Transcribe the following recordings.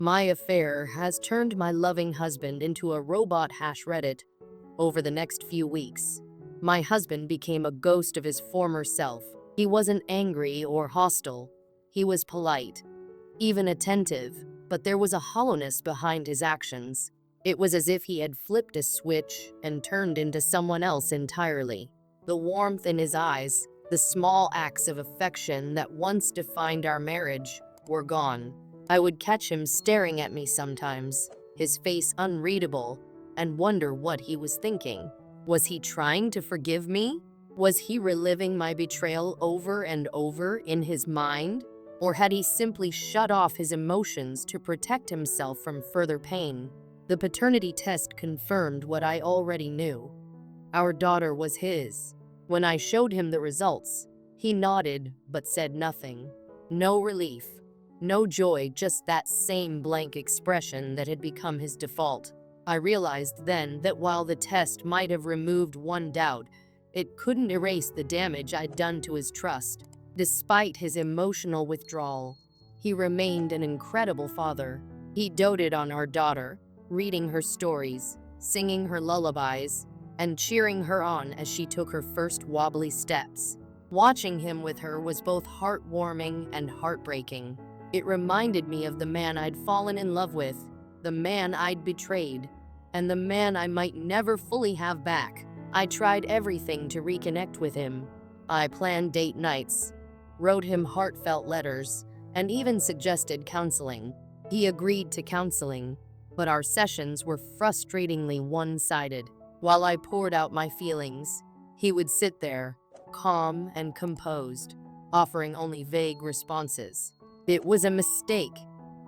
My affair has turned my loving husband into a robot Reddit over the next few weeks. My husband became a ghost of his former self. He wasn't angry or hostile. He was polite, even attentive, but there was a hollowness behind his actions. It was as if he had flipped a switch and turned into someone else entirely. The warmth in his eyes, the small acts of affection that once defined our marriage, were gone. I would catch him staring at me sometimes, his face unreadable, and wonder what he was thinking. Was he trying to forgive me? Was he reliving my betrayal over and over in his mind? Or had he simply shut off his emotions to protect himself from further pain? The paternity test confirmed what I already knew. Our daughter was his. When I showed him the results, he nodded but said nothing. No relief, no joy, just that same blank expression that had become his default. I realized then that while the test might have removed one doubt, it couldn't erase the damage I'd done to his trust. Despite his emotional withdrawal, he remained an incredible father. He doted on our daughter, reading her stories, singing her lullabies, and cheering her on as she took her first wobbly steps. Watching him with her was both heartwarming and heartbreaking. It reminded me of the man I'd fallen in love with, the man I'd betrayed, and the man I might never fully have back. I tried everything to reconnect with him. I planned date nights, wrote him heartfelt letters, and even suggested counseling. He agreed to counseling, but our sessions were frustratingly one-sided. While I poured out my feelings, he would sit there, calm and composed, offering only vague responses. "It was a mistake,"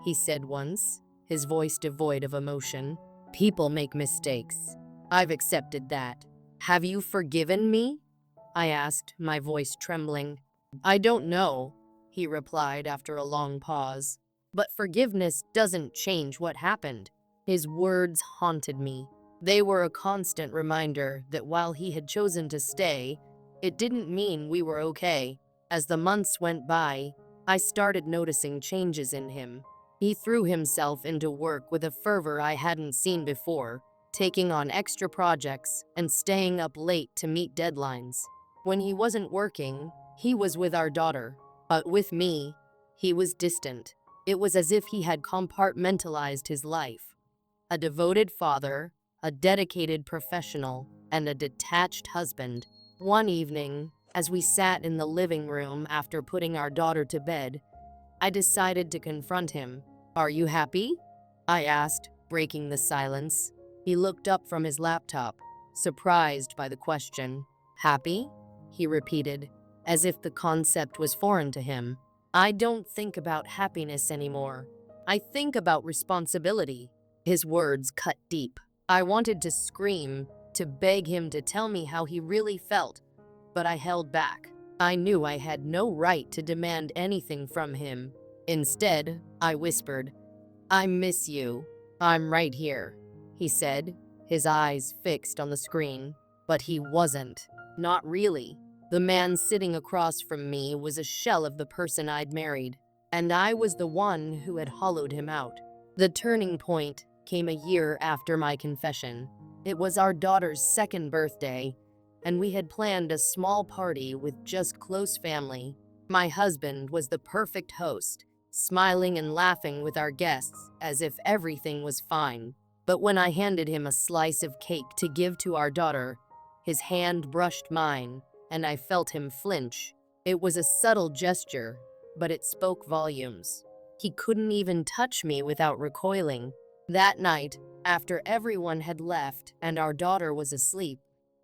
he said once, his voice devoid of emotion. "People make mistakes. I've accepted that. Have you forgiven me?" I asked, my voice trembling. "I don't know," he replied after a long pause. "But forgiveness doesn't change what happened." His words haunted me. They were a constant reminder that while he had chosen to stay, it didn't mean we were okay. As the months went by, I started noticing changes in him. He threw himself into work with a fervor I hadn't seen before, taking on extra projects and staying up late to meet deadlines. When he wasn't working, he was with our daughter, but with me, he was distant. It was as if he had compartmentalized his life. A devoted father, a dedicated professional, and a detached husband. One evening, as we sat in the living room after putting our daughter to bed, I decided to confront him. "Are you happy?" I asked, breaking the silence. He looked up from his laptop, surprised by the question. "Happy?" he repeated, as if the concept was foreign to him. "I don't think about happiness anymore. I think about responsibility." His words cut deep. I wanted to scream, to beg him to tell me how he really felt, but I held back. I knew I had no right to demand anything from him. Instead, I whispered, "I miss you. I'm right here," he said, his eyes fixed on the screen. But he wasn't. Not really. The man sitting across from me was a shell of the person I'd married, and I was the one who had hollowed him out. The turning point came a year after my confession. It was our daughter's second birthday, and we had planned a small party with just close family. My husband was the perfect host, smiling and laughing with our guests as if everything was fine. But when I handed him a slice of cake to give to our daughter, his hand brushed mine, and I felt him flinch. It was a subtle gesture, but it spoke volumes. He couldn't even touch me without recoiling. That night, after everyone had left and our daughter was asleep,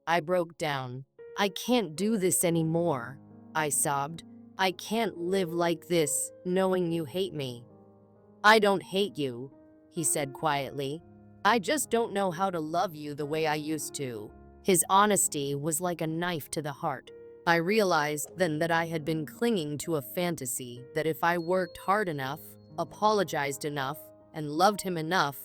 I broke down. "I can't do this anymore," I sobbed. "I can't live like this, knowing you hate me." "I don't hate you," he said quietly. "I just don't know how to love you the way I used to." His honesty was like a knife to the heart. I realized then that I had been clinging to a fantasy that if I worked hard enough, apologized enough, and loved him enough,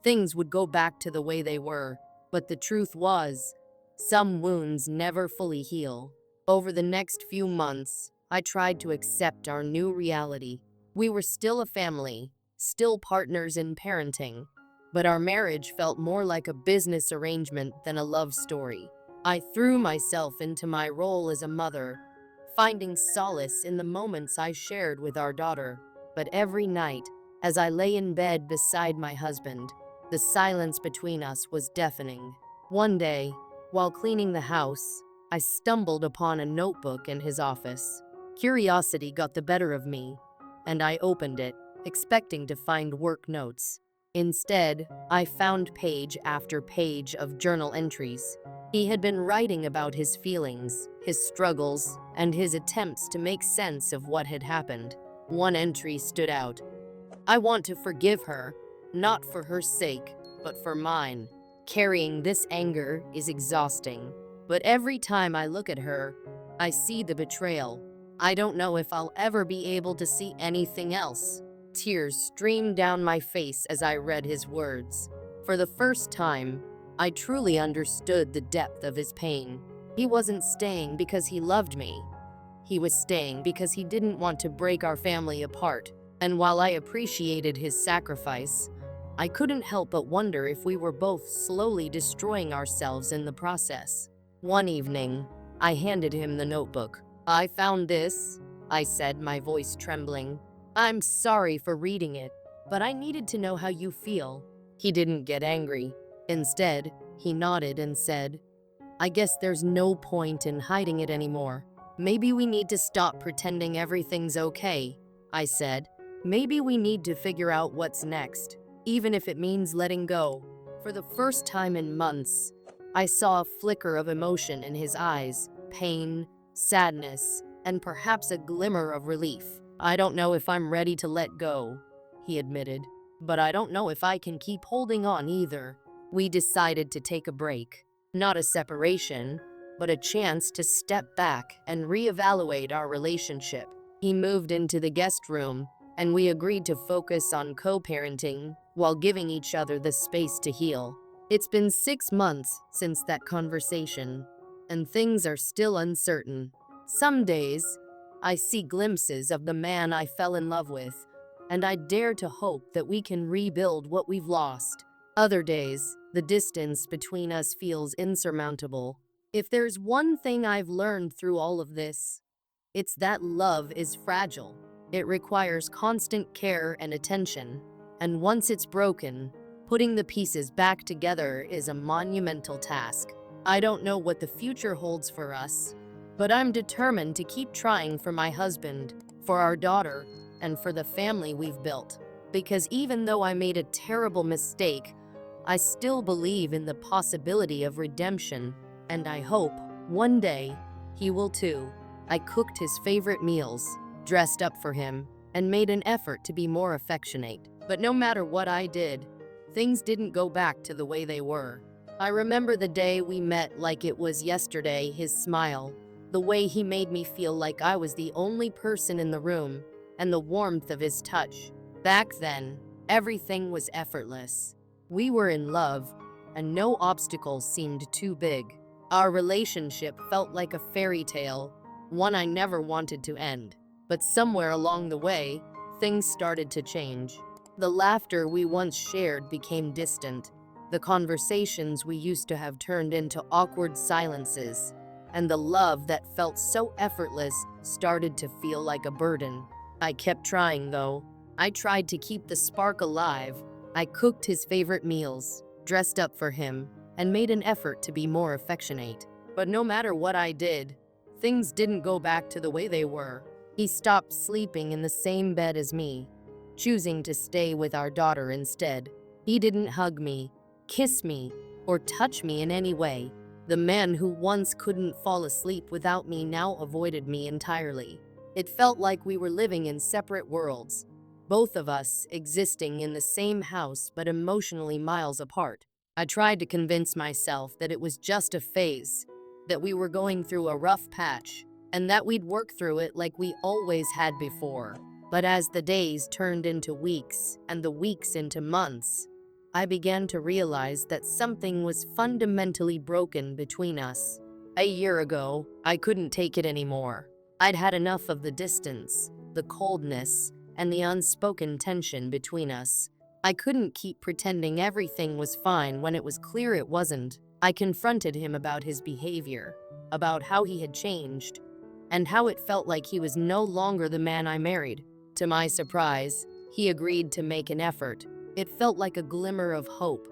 things would go back to the way they were. But the truth was, some wounds never fully heal. Over the next few months, I tried to accept our new reality. We were still a family, still partners in parenting. But our marriage felt more like a business arrangement than a love story. I threw myself into my role as a mother, finding solace in the moments I shared with our daughter. But every night, as I lay in bed beside my husband, the silence between us was deafening. One day, while cleaning the house, I stumbled upon a notebook in his office. Curiosity got the better of me, and I opened it, expecting to find work notes. Instead, I found page after page of journal entries. He had been writing about his feelings, his struggles, and his attempts to make sense of what had happened. One entry stood out. "I want to forgive her, not for her sake, but for mine. Carrying this anger is exhausting. But every time I look at her, I see the betrayal. I don't know if I'll ever be able to see anything else." Tears streamed down my face as I read his words. For the first time, I truly understood the depth of his pain. He wasn't staying because he loved me. He was staying because he didn't want to break our family apart. And while I appreciated his sacrifice, I couldn't help but wonder if we were both slowly destroying ourselves in the process. One evening, I handed him the notebook. "I found this," I said, my voice trembling. "I'm sorry for reading it, but I needed to know how you feel." He didn't get angry. Instead, he nodded and said, "I guess there's no point in hiding it anymore. Maybe we need to stop pretending everything's okay." I said, "Maybe we need to figure out what's next, even if it means letting go." For the first time in months, I saw a flicker of emotion in his eyes, pain, sadness, and perhaps a glimmer of relief. "I don't know if I'm ready to let go," he admitted, "but I don't know if I can keep holding on either." We decided to take a break, not a separation, but a chance to step back and reevaluate our relationship. He moved into the guest room, and we agreed to focus on co-parenting while giving each other the space to heal. It's been 6 months since that conversation, and things are still uncertain. Some days, I see glimpses of the man I fell in love with, and I dare to hope that we can rebuild what we've lost. Other days, the distance between us feels insurmountable. If there's one thing I've learned through all of this, it's that love is fragile. It requires constant care and attention, and once it's broken, putting the pieces back together is a monumental task. I don't know what the future holds for us, but I'm determined to keep trying for my husband, for our daughter, and for the family we've built. Because even though I made a terrible mistake, I still believe in the possibility of redemption, and I hope, one day, he will too. I cooked his favorite meals, dressed up for him, and made an effort to be more affectionate. But no matter what I did, things didn't go back to the way they were. I remember the day we met like it was yesterday, his smile, the way he made me feel like I was the only person in the room, and the warmth of his touch. Back then, everything was effortless. We were in love, and no obstacles seemed too big. Our relationship felt like a fairy tale, one I never wanted to end. But somewhere along the way, things started to change. The laughter we once shared became distant. The conversations we used to have turned into awkward silences, and the love that felt so effortless started to feel like a burden. I kept trying, though. I tried to keep the spark alive. I cooked his favorite meals, dressed up for him, and made an effort to be more affectionate. But no matter what I did, things didn't go back to the way they were. He stopped sleeping in the same bed as me, choosing to stay with our daughter instead. He didn't hug me, kiss me, or touch me in any way. The man who once couldn't fall asleep without me now avoided me entirely. It felt like we were living in separate worlds, both of us existing in the same house but emotionally miles apart. I tried to convince myself that it was just a phase, that we were going through a rough patch, and that we'd work through it like we always had before. But as the days turned into weeks and the weeks into months, I began to realize that something was fundamentally broken between us. A year ago, I couldn't take it anymore. I'd had enough of the distance, the coldness, and the unspoken tension between us. I couldn't keep pretending everything was fine when it was clear it wasn't. I confronted him about his behavior, about how he had changed, and how it felt like he was no longer the man I married. To my surprise, he agreed to make an effort. It felt like a glimmer of hope,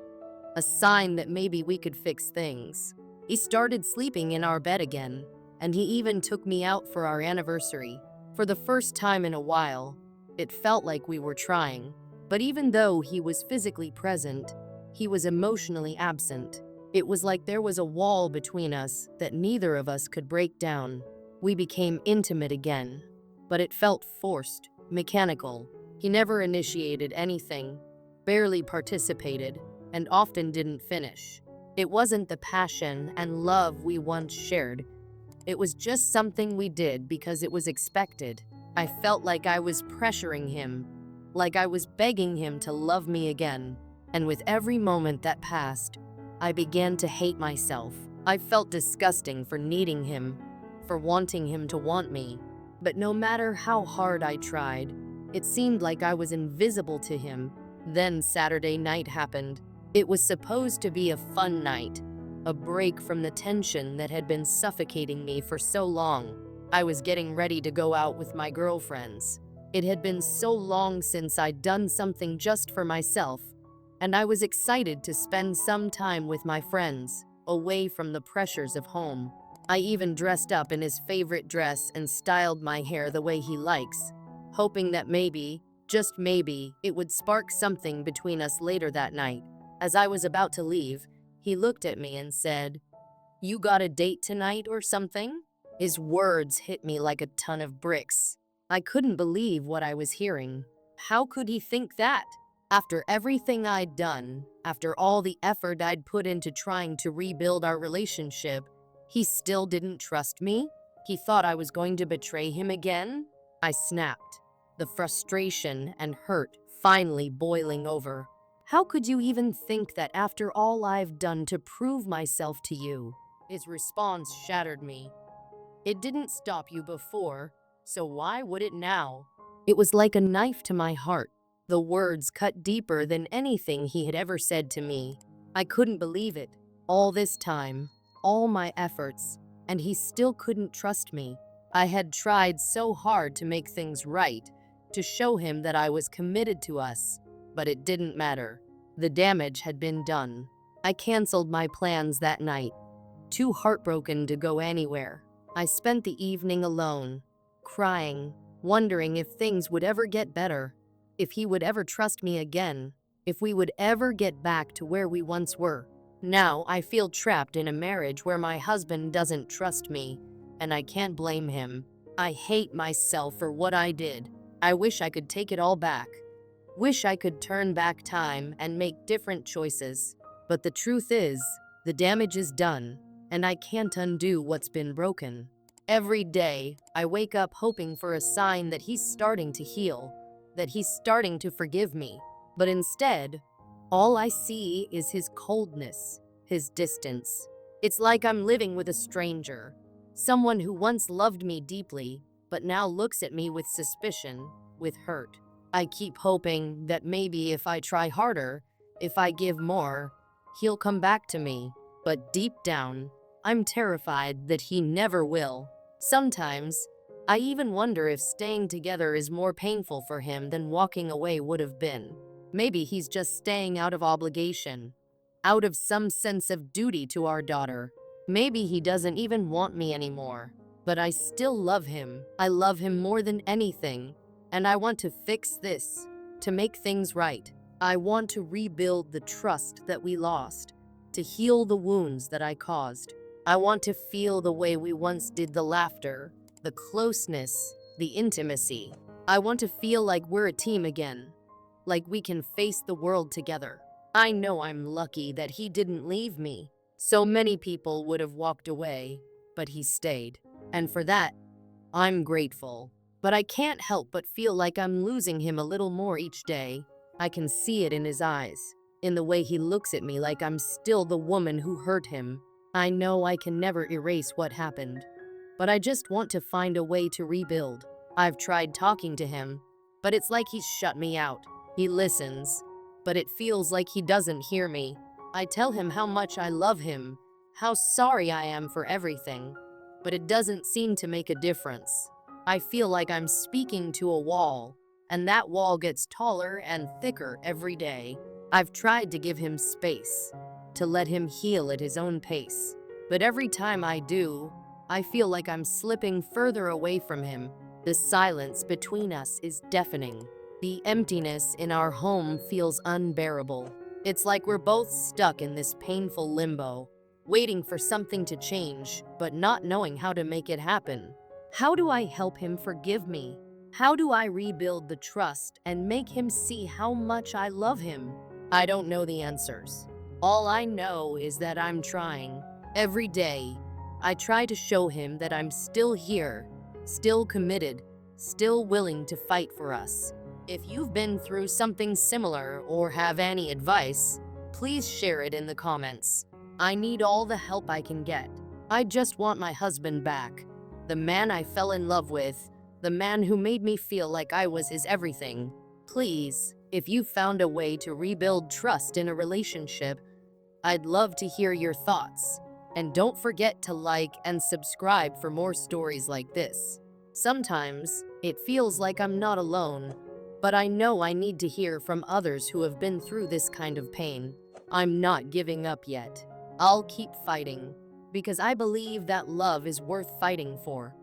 a sign that maybe we could fix things. He started sleeping in our bed again, and he even took me out for our anniversary. For the first time in a while, it felt like we were trying. But even though he was physically present, he was emotionally absent. It was like there was a wall between us that neither of us could break down. We became intimate again, but it felt forced, mechanical. He never initiated anything, barely participated, and often didn't finish. It wasn't the passion and love we once shared. It was just something we did because it was expected. I felt like I was pressuring him, like I was begging him to love me again. And with every moment that passed, I began to hate myself. I felt disgusting for needing him, for wanting him to want me. But no matter how hard I tried, it seemed like I was invisible to him. Then Saturday night happened. It was supposed to be a fun night, a break from the tension that had been suffocating me for so long. I was getting ready to go out with my girlfriends. It had been so long since I'd done something just for myself, and I was excited to spend some time with my friends, away from the pressures of home. I even dressed up in his favorite dress and styled my hair the way he likes, hoping that maybe, just maybe, it would spark something between us later that night. As I was about to leave, he looked at me and said, "You got a date tonight or something?" His words hit me like a ton of bricks. I couldn't believe what I was hearing. How could he think that? After everything I'd done, after all the effort I'd put into trying to rebuild our relationship, he still didn't trust me? He thought I was going to betray him again? I snapped, the frustration and hurt finally boiling over. How could you even think that after all I've done to prove myself to you? His response shattered me. It didn't stop you before, so why would it now? It was like a knife to my heart. The words cut deeper than anything he had ever said to me. I couldn't believe it. All this time, all my efforts, and he still couldn't trust me. I had tried so hard to make things right, to show him that I was committed to us. But it didn't matter. The damage had been done. I canceled my plans that night, too heartbroken to go anywhere. I spent the evening alone, crying, wondering if things would ever get better, if he would ever trust me again, if we would ever get back to where we once were. Now I feel trapped in a marriage where my husband doesn't trust me, and I can't blame him. I hate myself for what I did. I wish I could take it all back. Wish I could turn back time and make different choices. But the truth is, the damage is done, and I can't undo what's been broken. Every day, I wake up hoping for a sign that he's starting to heal, that he's starting to forgive me. But instead, all I see is his coldness, his distance. It's like I'm living with a stranger, someone who once loved me deeply, but now looks at me with suspicion, with hurt. I keep hoping that maybe if I try harder, if I give more, he'll come back to me. But deep down, I'm terrified that he never will. Sometimes, I even wonder if staying together is more painful for him than walking away would have been. Maybe he's just staying out of obligation, out of some sense of duty to our daughter. Maybe he doesn't even want me anymore. But I still love him. I love him more than anything. And I want to fix this, to make things right. I want to rebuild the trust that we lost, to heal the wounds that I caused. I want to feel the way we once did, the laughter, the closeness, the intimacy. I want to feel like we're a team again, like we can face the world together. I know I'm lucky that he didn't leave me. So many people would have walked away, but he stayed. And for that, I'm grateful. But I can't help but feel like I'm losing him a little more each day. I can see it in his eyes, in the way he looks at me like I'm still the woman who hurt him. I know I can never erase what happened, but I just want to find a way to rebuild. I've tried talking to him, but it's like he's shut me out. He listens, but it feels like he doesn't hear me. I tell him how much I love him, how sorry I am for everything, but it doesn't seem to make a difference. I feel like I'm speaking to a wall, and that wall gets taller and thicker every day. I've tried to give him space, to let him heal at his own pace, but every time I do, I feel like I'm slipping further away from him. The silence between us is deafening. The emptiness in our home feels unbearable. It's like we're both stuck in this painful limbo, waiting for something to change, but not knowing how to make it happen. How do I help him forgive me? How do I rebuild the trust and make him see how much I love him? I don't know the answers. All I know is that I'm trying. Every day, I try to show him that I'm still here, still committed, still willing to fight for us. If you've been through something similar or have any advice, please share it in the comments. I need all the help I can get. I just want my husband back. The man I fell in love with, the man who made me feel like I was his everything. Please, if you found a way to rebuild trust in a relationship, I'd love to hear your thoughts. And don't forget to like and subscribe for more stories like this. Sometimes, it feels like I'm not alone, but I know I need to hear from others who have been through this kind of pain. I'm not giving up yet. I'll keep fighting, because I believe that love is worth fighting for.